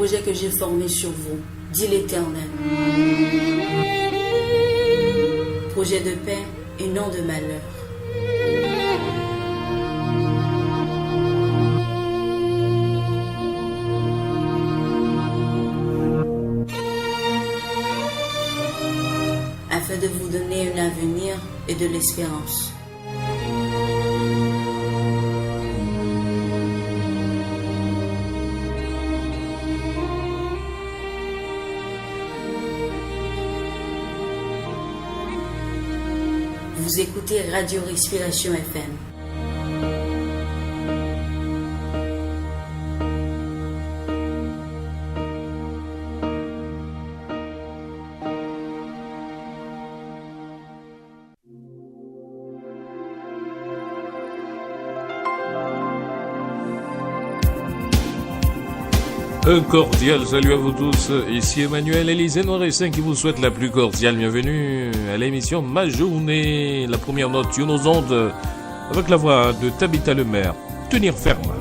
projet que j'ai formé sur vous, dit l'Éternel. Projet de paix et non de malheur. Afin de vous donner un avenir et de l'espérance. Vous écoutez Radio Respiration FM. Un cordial salut à vous tous, ici Emmanuel Élisée Noiressin qui vous souhaite la plus cordiale bienvenue à l'émission Ma Journée, la première note sur nos ondes, avec la voix de Tabitha Lemaire, Tenir ferme.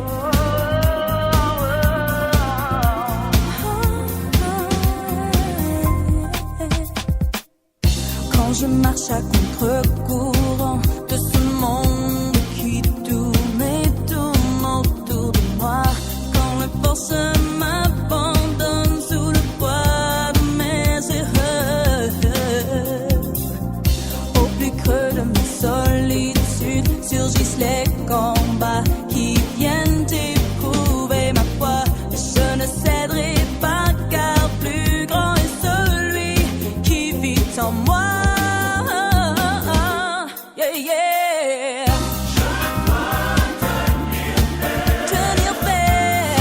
Quand je marche à contre-courant de ce monde qui tourne et tourne autour de moi, quand le force m'abandonne sous le poids de mes erreurs, au plus creux de ma solitude surgissent les combats qui viennent éprouver ma foi. Je ne céderai pas car plus grand est celui qui vit en moi. Yeah, yeah. Tenir ferme.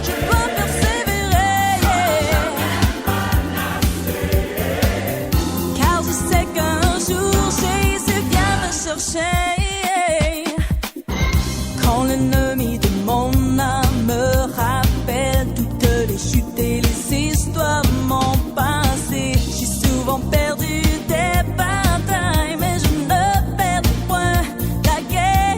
Je dois persévérer, car je sais qu'un jour Jésus vient me chercher. Quand l'ennemi de mon âme me rappelle toutes les chutes et les histoires de mon passé, j'ai souvent perdu des batailles, mais je ne perds point la guerre.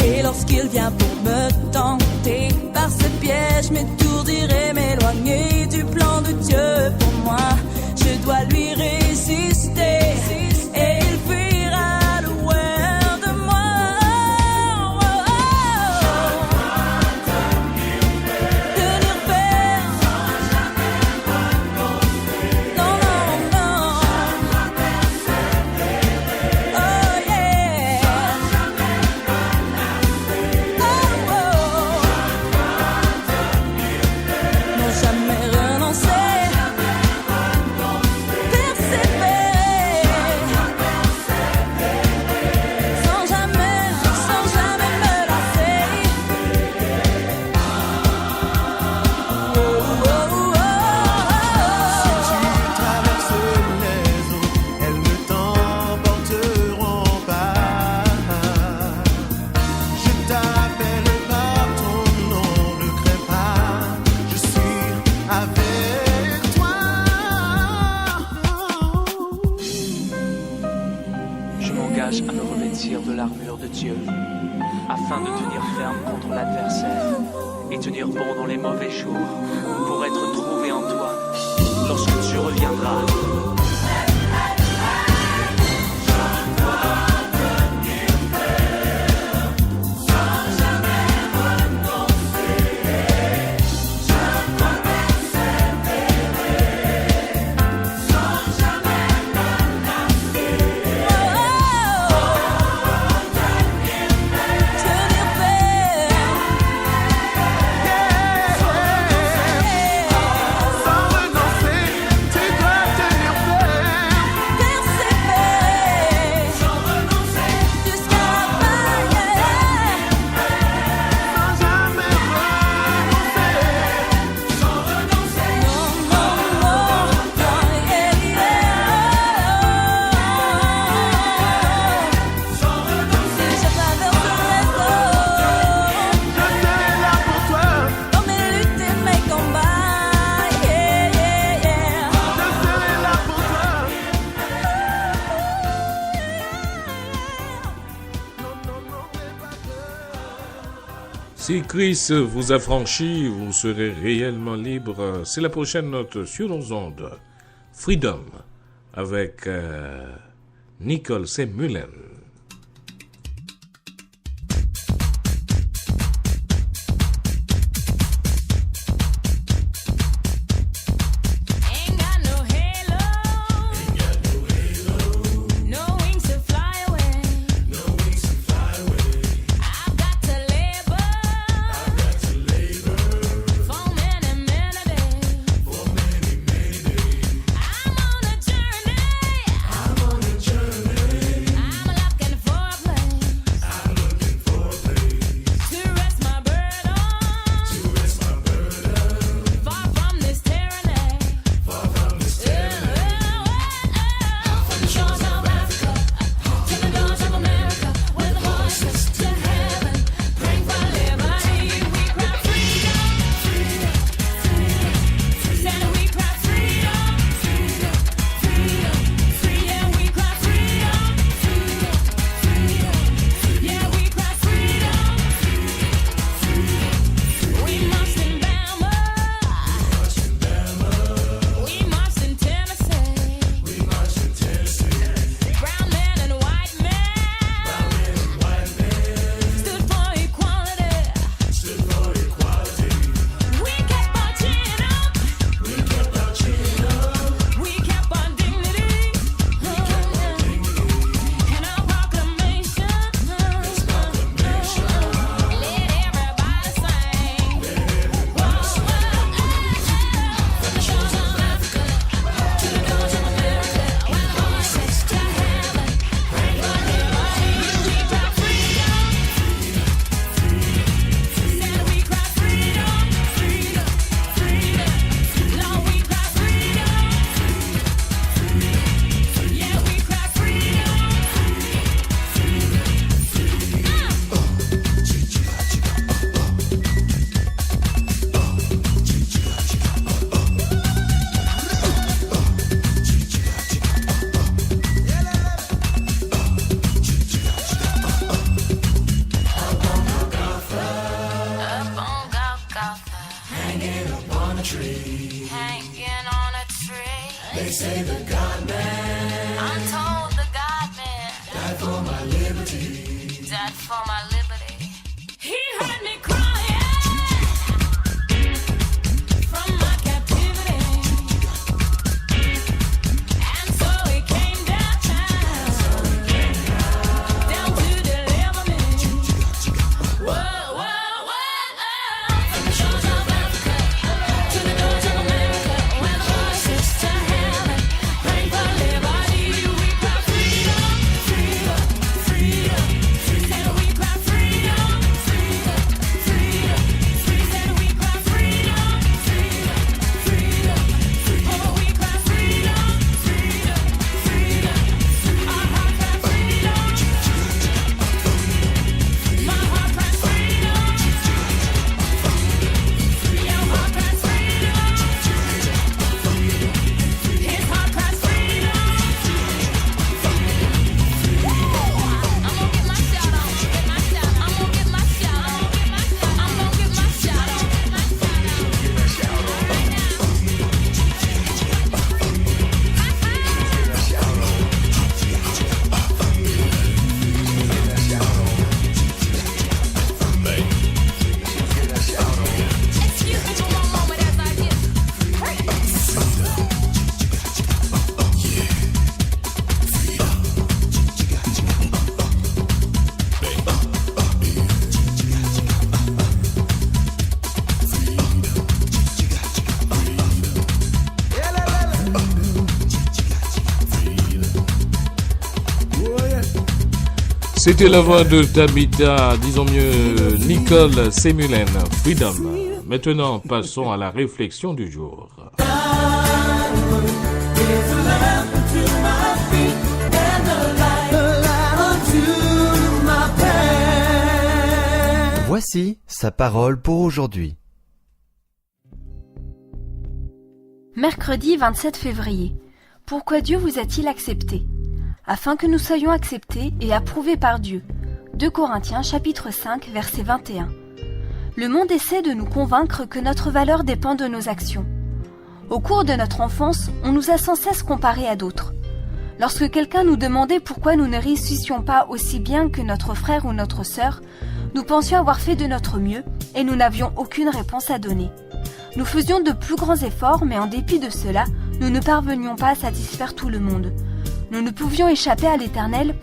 Et lorsqu'il vient pour me tenter par ce piège, m'étourdir et m'éloigner du plan de Dieu pour moi, je dois lui résister et il fuira loin de moi. Tenir ferme. Non, non, non. Oh yeah. Oh, oh. Ne jamais renoncer. Persévérer. Sans jamais me lasser. Oh, oh, oh. Traverse les eaux, elles ne t'emporteront pas. Je t'appelle par ton nom, ne crains pas, je suis avec toi. Je m'engage à me revêtir de l'armure de Dieu, afin de tenir ferme contre l'adversaire et tenir bon dans les mauvais jours, pour être trouvé en toi lorsque tu reviendras. Tenir ferme. Sans renoncer, tu dois tenir ferme. Si Chris vous affranchit, vous serez réellement libre. C'est la prochaine note sur nos ondes. Freedom avec Nicole C. Mullen. C'était la voix de Tabitha, disons mieux Nicole C. Mullen, Freedom. Maintenant, passons à la réflexion du jour. Voici sa parole pour aujourd'hui. Mercredi 27 février. Pourquoi Dieu vous a-t-il accepté ? Afin que nous soyons acceptés et approuvés par Dieu. 2 Corinthiens chapitre 5 verset 21. Le monde essaie de nous convaincre que notre valeur dépend de nos actions. Au cours de notre enfance, on nous a sans cesse comparés à d'autres. Lorsque quelqu'un nous demandait pourquoi nous ne réussissions pas aussi bien que notre frère ou notre sœur, nous pensions avoir fait de notre mieux et nous n'avions aucune réponse à donner. Nous faisions de plus grands efforts, mais en dépit de cela, nous ne parvenions pas à satisfaire tout le monde. Nous ne pouvions échapper à l'Éternel.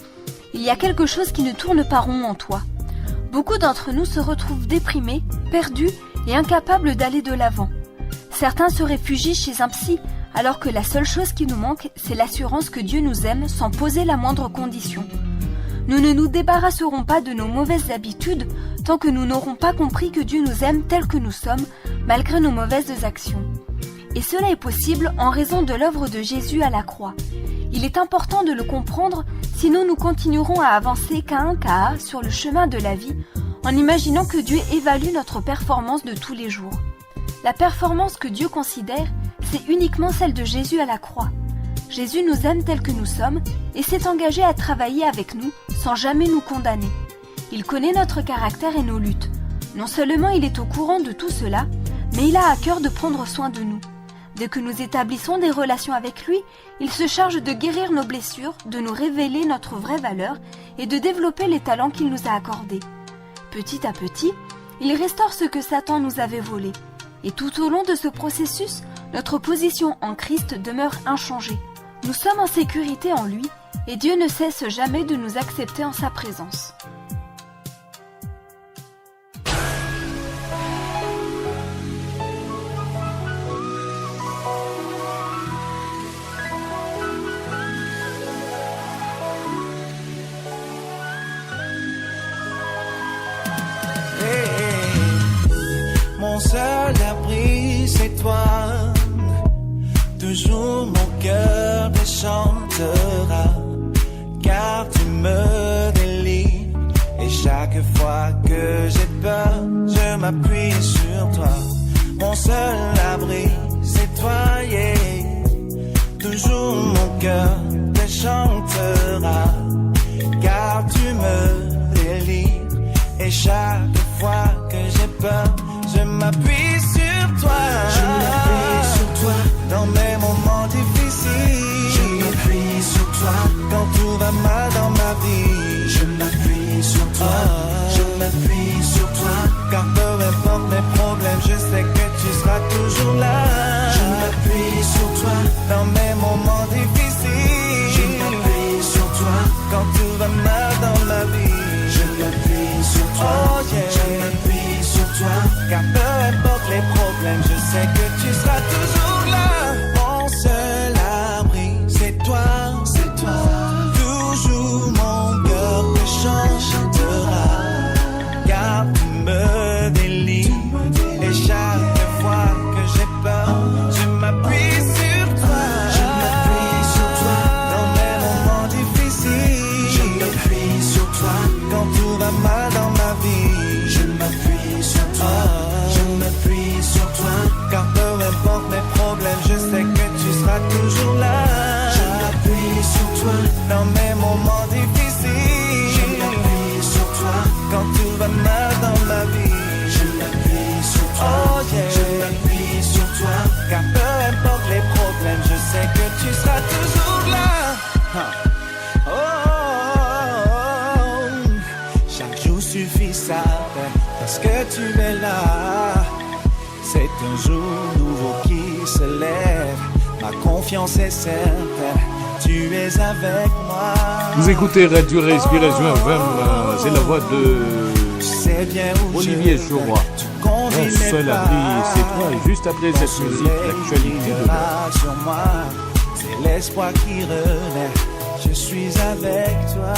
Il y a quelque chose qui ne tourne pas rond en toi. Beaucoup d'entre nous se retrouvent déprimés, perdus et incapables d'aller de l'avant. Certains se réfugient chez un psy, alors que la seule chose qui nous manque, c'est l'assurance que Dieu nous aime sans poser la moindre condition. Nous ne nous débarrasserons pas de nos mauvaises habitudes tant que nous n'aurons pas compris que Dieu nous aime tels que nous sommes, malgré nos mauvaises actions. Et cela est possible en raison de l'œuvre de Jésus à la croix. Il est important de le comprendre, sinon nous continuerons à avancer qu'à un cas sur le chemin de la vie, en imaginant que Dieu évalue notre performance de tous les jours. La performance que Dieu considère, c'est uniquement celle de Jésus à la croix. Jésus nous aime tels que nous sommes et s'est engagé à travailler avec nous sans jamais nous condamner. Il connaît notre caractère et nos luttes. Non seulement il est au courant de tout cela, mais il a à cœur de prendre soin de nous. Dès que nous établissons des relations avec lui, il se charge de guérir nos blessures, de nous révéler notre vraie valeur et de développer les talents qu'il nous a accordés. Petit à petit, il restaure ce que Satan nous avait volé. Et tout au long de ce processus, notre position en Christ demeure inchangée. Nous sommes en sécurité en lui et Dieu ne cesse jamais de nous accepter en sa présence. Mon seul abri, c'est toi. Toujours mon cœur te chantera, car tu me délivres. Et chaque fois que j'ai peur, je m'appuie sur toi. Mon seul abri, c'est toi, yeah. Toujours mon cœur te chantera, car tu me délivres. Et chaque fois que j'ai peur, je m'appuie sur toi. Je m'appuie sur toi dans mes moments difficiles. Je m'appuie sur toi quand tout va mal dans ma vie. Je m'appuie sur toi. Je m'appuie sur toi car peu importe mes problèmes, je sais que tu seras toujours là. Je m'appuie sur toi dans mes moments difficiles. Je m'appuie sur toi quand tout va mal dans ma vie. Je m'appuie sur toi. Oh yeah. Je m'appuie sur toi car peu importe les problèmes, je sais que tu seras toujours là. Mon seul abri, c'est toi, c'est toi. Toujours mon cœur te chantera, car tu me délivres. Et chaque fois que j'ai peur, je m'appuie sur toi. Je m'appuie sur toi dans mes moments difficiles. Je m'appuie sur toi quand tout va mal dans ma vie. Je m'appuie sur toi. Je m'appuie sur toi car peu importe mes problèmes, je sais que tu seras toujours là. Je m'appuie sur toi dans mes moments difficiles. Je m'appuie sur toi quand tout va mal dans ma vie. Je m'appuie sur toi. Oh yeah. Je m'appuie sur toi car peu importe les problèmes, je sais que tu seras toujours là. Chaque jour suffit ça parce que tu es là. C'est un jour nouveau qui se lève. Ma confiance est certaine. Tu es avec moi. Vous écoutez Radio Respiration FM, c'est la voix de Olivier Chauroy. Mon seul abri, c'est toi. Et juste après cette musique, l'actualité de l'heure. Sur moi, c'est l'espoir qui renaît. Je suis avec toi.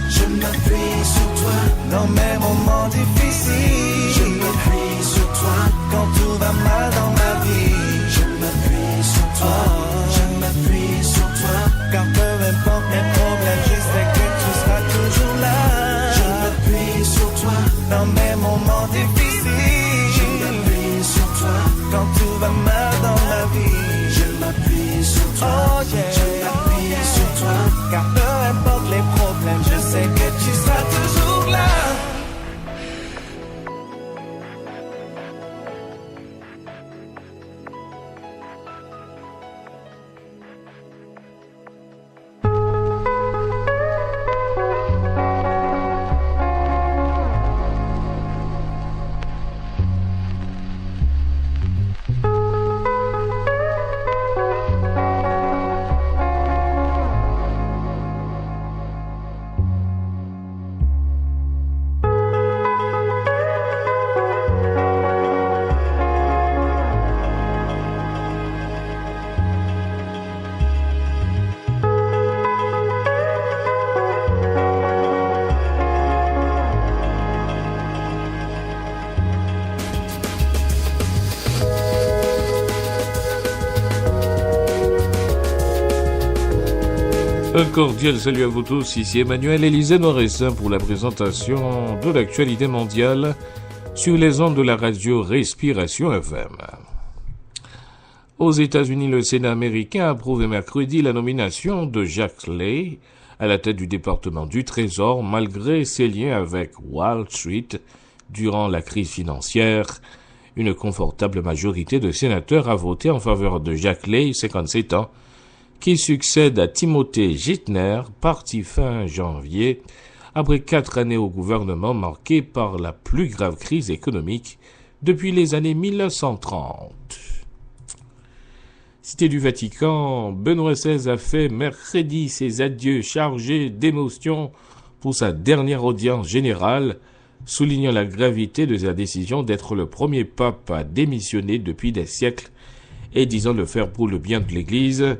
Je m'appuie sur toi dans mes moments difficiles. Je m'appuie sur toi quand tout va mal dans ma vie. Je m'appuie sur toi. Je m'appuie sur toi car peu importe mes problèmes, je sais que tu seras toujours là. Je m'appuie sur toi dans mes moments difficiles. Je m'appuie sur toi quand tout va mal dans ma vie. Je m'appuie sur toi. Oh yeah. Je m'appuie sur toi car peu importe les problèmes, je sais que tu seras toujours là. Un cordial salut à vous tous, ici Emmanuel Élisée Noressin pour la présentation de l'actualité mondiale sur les ondes de la radio Respiration FM. Aux États-Unis, le Sénat américain a approuvé mercredi la nomination de Jack Leigh à la tête du département du Trésor malgré ses liens avec Wall Street durant la crise financière. Une confortable majorité de sénateurs a voté en faveur de Jack Leigh, 57 ans, qui succède à Timothy Geithner, parti fin janvier, après 4 années au gouvernement marqué par la plus grave crise économique depuis les années 1930. Cité du Vatican, Benoît XVI a fait mercredi ses adieux chargés d'émotion pour sa dernière audience générale, soulignant la gravité de sa décision d'être le premier pape à démissionner depuis des siècles et disant le faire pour le bien de l'Église.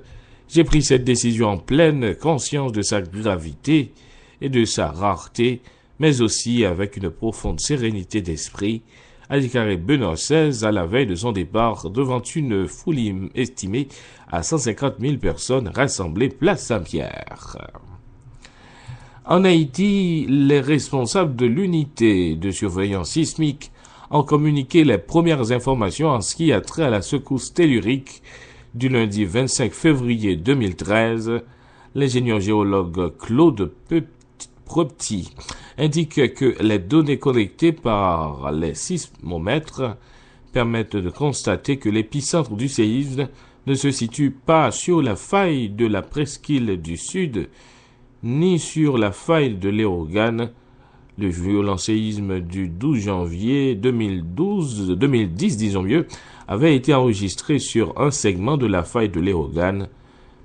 J'ai pris cette décision en pleine conscience de sa gravité et de sa rareté, mais aussi avec une profonde sérénité d'esprit, a déclaré Benoît XVI à la veille de son départ devant une foule estimée à 150 000 personnes rassemblées place Saint-Pierre. En Haïti, les responsables de l'unité de surveillance sismique ont communiqué les premières informations en ce qui a trait à la secousse tellurique du lundi 25 février 2013. L'ingénieur géologue Claude Propti indique que les données collectées par les sismomètres permettent de constater que l'épicentre du séisme ne se situe pas sur la faille de la presqu'île du Sud, ni sur la faille de Léogane. Le violent séisme du 12 janvier 2010, avait été enregistré sur un segment de la faille de Léogane.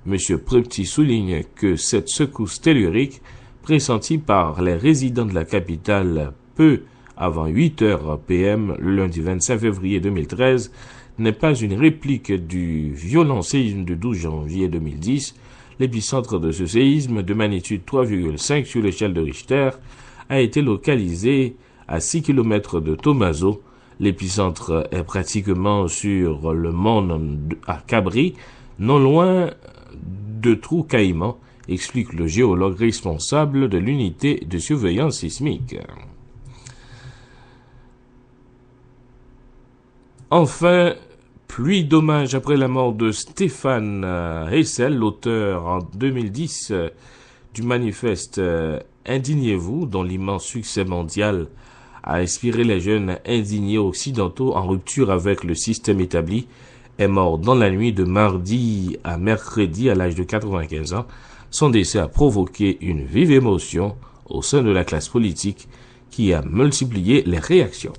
M. Propti souligne que cette secousse tellurique, pressentie par les résidents de la capitale peu avant 8h PM le lundi 25 février 2013, n'est pas une réplique du violent séisme du 12 janvier 2010. L'épicentre de ce séisme, de magnitude 3,5 sur l'échelle de Richter, a été localisé à 6 km de Tomaso. L'épicentre est pratiquement sur le mont à Cabri, non loin de Trou Caïman, explique le géologue responsable de l'unité de surveillance sismique. Enfin, pluie d'hommage après la mort de Stéphane Hessel, l'auteur en 2010 du manifeste Indignez-vous, dont l'immense succès mondial a inspiré les jeunes indignés occidentaux en rupture avec le système établi, est mort dans la nuit de mardi à mercredi à l'âge de 95 ans. Son décès a provoqué une vive émotion au sein de la classe politique qui a multiplié les réactions.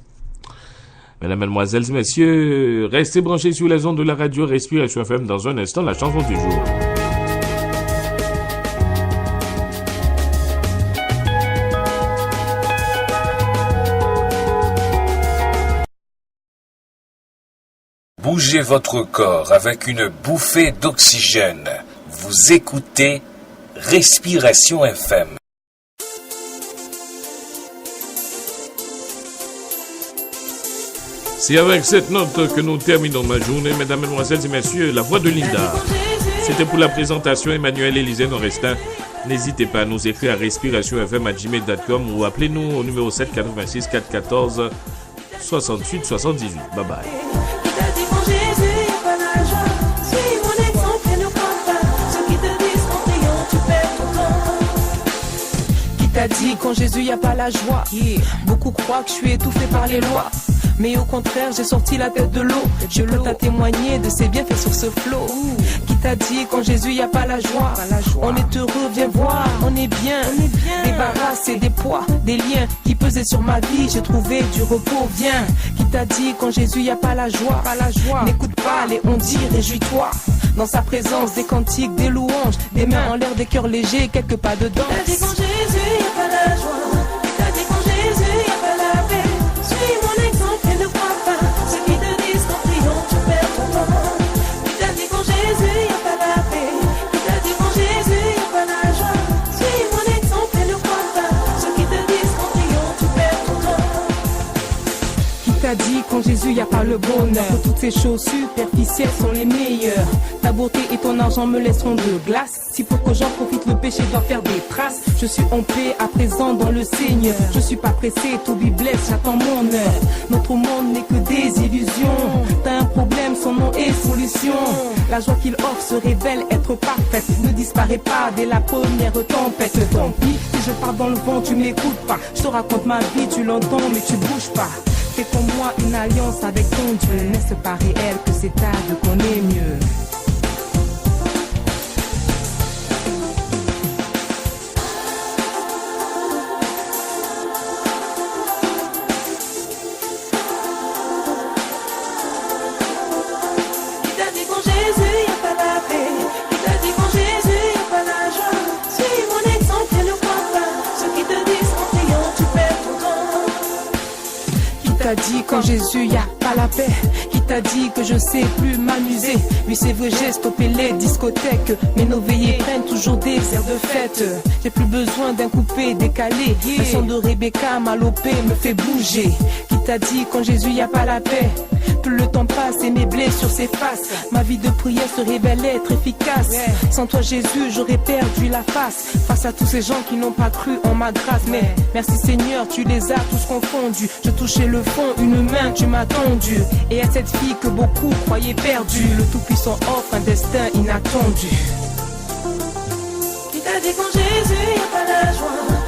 Mesdames, Mesdemoiselles et Messieurs, restez branchés sur les ondes de la radio Respiration FM. Dans un instant, la chanson du jour. Bougez votre corps avec une bouffée d'oxygène. Vous écoutez Respiration FM. C'est avec cette note que nous terminons ma journée, mesdames, mesdemoiselles et messieurs, la voix de Linda. C'était pour la présentation Emmanuel Élisée Norestin. N'hésitez pas à nous écrire à respirationfm@gmail.com ou appelez-nous au numéro 786 414 68 78. Bye bye. T'as dit qu'en Jésus y a pas la joie. Beaucoup croient que je suis étouffé par les lois, mais au contraire j'ai sorti la tête de l'eau. Je peux à témoigner de ses bienfaits sur ce flot. Qui t'a dit qu'en Jésus y a pas la joie. On est heureux, viens voir, on est bien. Débarrassé des poids, des liens qui pesaient sur ma vie, j'ai trouvé du repos, viens. Qui t'a dit qu'en Jésus y a pas la joie. N'écoute pas les on dit, réjouis-toi. Dans sa présence, des cantiques, des louanges, des mains en l'air, des cœurs légers, quelques pas de danse. T'as dit qu'en Jésus y a pas la joie. T'as dit qu'en Jésus y a pas la paix. Suis mon exemple et ne crois pas ceux qui te disent qu'en priant tu perds ton temps. T'as dit qu'en Jésus y a pas la paix. T'as dit qu'en Jésus y a pas la joie. Suis mon exemple et ne crois pas ceux qui te disent qu'en priant tu perds ton temps. Qui t'a t'a dit qu'en Jésus y a pas le bonheur, que toutes ces choses superficielles sont les meilleures. Ta beauté et ton argent me laisseront de glace. Si pour que j'en profite, le péché doit faire des traces. Je suis en paix à présent dans le Seigneur. Je suis pas pressé, tout be bless, j'attends mon heure. Notre monde n'est que des illusions. T'as un problème, son nom est solution. La joie qu'il offre se révèle être parfaite. Ne disparaît pas dès la première tempête. Tant pis, si je pars dans le vent, tu m'écoutes pas. Je te raconte ma vie, tu l'entends mais tu bouges pas. Fais pour moi une alliance avec ton Dieu. N'est-ce pas réel que c'est à Dieu qu'on est mieux? Dit qu'en Jésus y a pas la paix, qui t'a dit que je sais plus m'amuser. Oui c'est vrai, j'ai stoppé les discothèques, mais nos veillées prennent toujours des airs de fête. J'ai plus besoin d'un coupé décalé, le son de Rebecca Malopé me fait bouger. Qui t'a dit qu'en Jésus y a pas la paix, plus le temps passe et mes blessures s'effacent. Ma vie de prière se révèle être efficace. Sans toi Jésus j'aurais perdu la face à tous ces gens qui n'ont pas cru en ma grâce. Mais merci Seigneur, tu les as tous confondus. Je touchais le fond, une main tu m'as tendu. Et à cette fille que beaucoup croyaient perdue, le Tout-Puissant offre un destin inattendu. Qui t'a dit qu'en Jésus y a pas la joie?